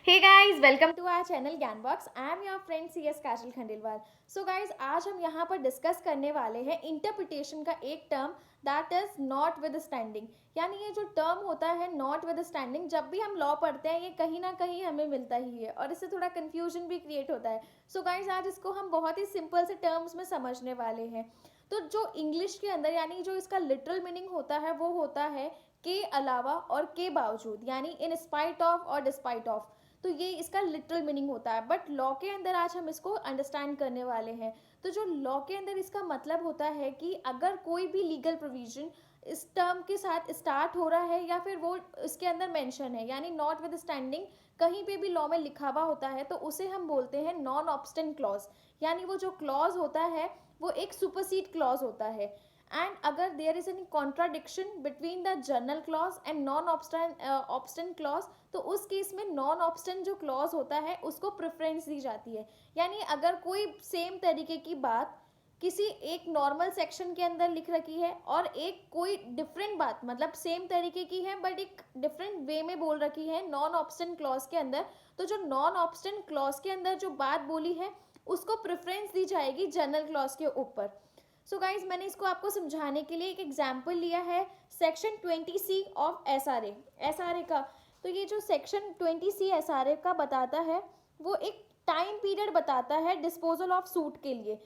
Hey guys, welcome to our channel Gyan box. I am your friend C S Kajal Khandelwal. So guys, आज हम यहाँ पर discuss करने वाले हैं इंटरप्रिटेशन का एक term that is not with standing. यानी ये जो टर्म होता है नॉट विद स्टैंडिंग, जब भी हम लॉ पढ़ते हैं ये कहीं ना कहीं हमें मिलता ही है और इससे थोड़ा कन्फ्यूजन भी क्रिएट होता है। सो गाइस, आज इसको हम बहुत ही सिंपल से टर्म्स में समझने वाले हैं। तो जो इंग्लिश के अंदर यानी जो इसका लिटरल मीनिंग होता है वो होता है के अलावा और के बावजूद, यानी इन स्पाइट ऑफ और डिस्पाइट ऑफ। तो ये इसका लिटरल मीनिंग होता है, बट लॉ के अंदर आज हम इसको अंडरस्टैंड करने वाले हैं। तो जो लॉ के अंदर इसका मतलब होता है कि अगर कोई भी लीगल प्रोविजन इस टर्म के साथ स्टार्ट हो रहा है या फिर वो इसके अंदर मेंशन है, यानी नॉट विद स्टैंडिंग कहीं पे भी लॉ में लिखा हुआ होता है, तो उसे हम बोलते हैं नॉन ऑब्स्टेंट क्लॉज। यानी वो जो क्लॉज होता है वो एक सुपरसीड क्लॉज होता है। एंड अगर there is any contradiction between the general clause and non obstante clause, तो उस केस में नॉन ऑब्स्टेंट जो क्लॉज होता है उसको प्रेफरेंस दी जाती है। यानी अगर कोई सेम तरीके की बात किसी एक नॉर्मल सेक्शन के अंदर लिख रखी है और एक कोई डिफरेंट बात, मतलब सेम तरीके की है बट एक डिफरेंट वे में बोल रखी है नॉन ऑब्स्टेंट क्लॉज के अंदर, तो जो नॉन ऑब्स्टेंट क्लॉज के अंदर जो बात बोली है उसको प्रेफरेंस दी जाएगी जनरल क्लॉज के ऊपर। सो गाइज, मैंने इसको आपको समझाने के लिए एक एग्जाम्पल लिया है section 20C of S R A का। तो ये जो section 20C S R A का बताता है वो एक टाइम पीरियड बताता है डिस्पोजल ऑफ सूट के लिए।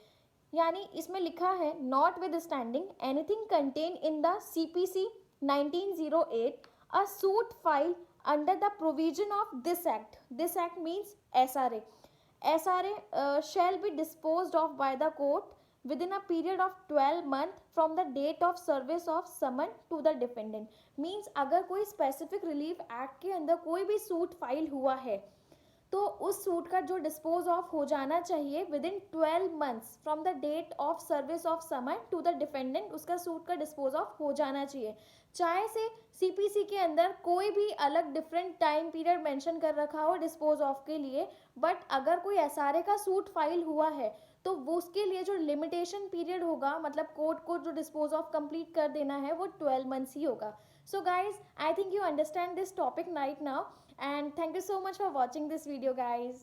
यानी इसमें लिखा है not with standing anything contain in the CPC 1908 a suit file under the provision of this act means S R A shall be disposed of by the court within a period of 12 month from the date of service of summon to the defendant। Means अगर कोई specific relief act के अंदर कोई भी suit file हुआ है तो उस सूट का जो डिस्पोज ऑफ हो जाना चाहिए within 12 months from the date of service of summon to the defendant, उसका सूट का डिस्पोज ऑफ हो जाना चाहिए। चाहे से CPC के अंदर कोई भी अलग डिफरेंट टाइम पीरियड मेंशन कर रखा हो डिस्पोज ऑफ के लिए, बट अगर कोई SRA का सूट फाइल हुआ है तो वो उसके लिए जो लिमिटेशन पीरियड होगा, मतलब कोर्ट को जो डिस्पोज ऑफ कंप्लीट कर देना है वो 12 मंथ्स ही होगा। So guys, I think you understand this topic right now, and thank you so much for watching this video guys.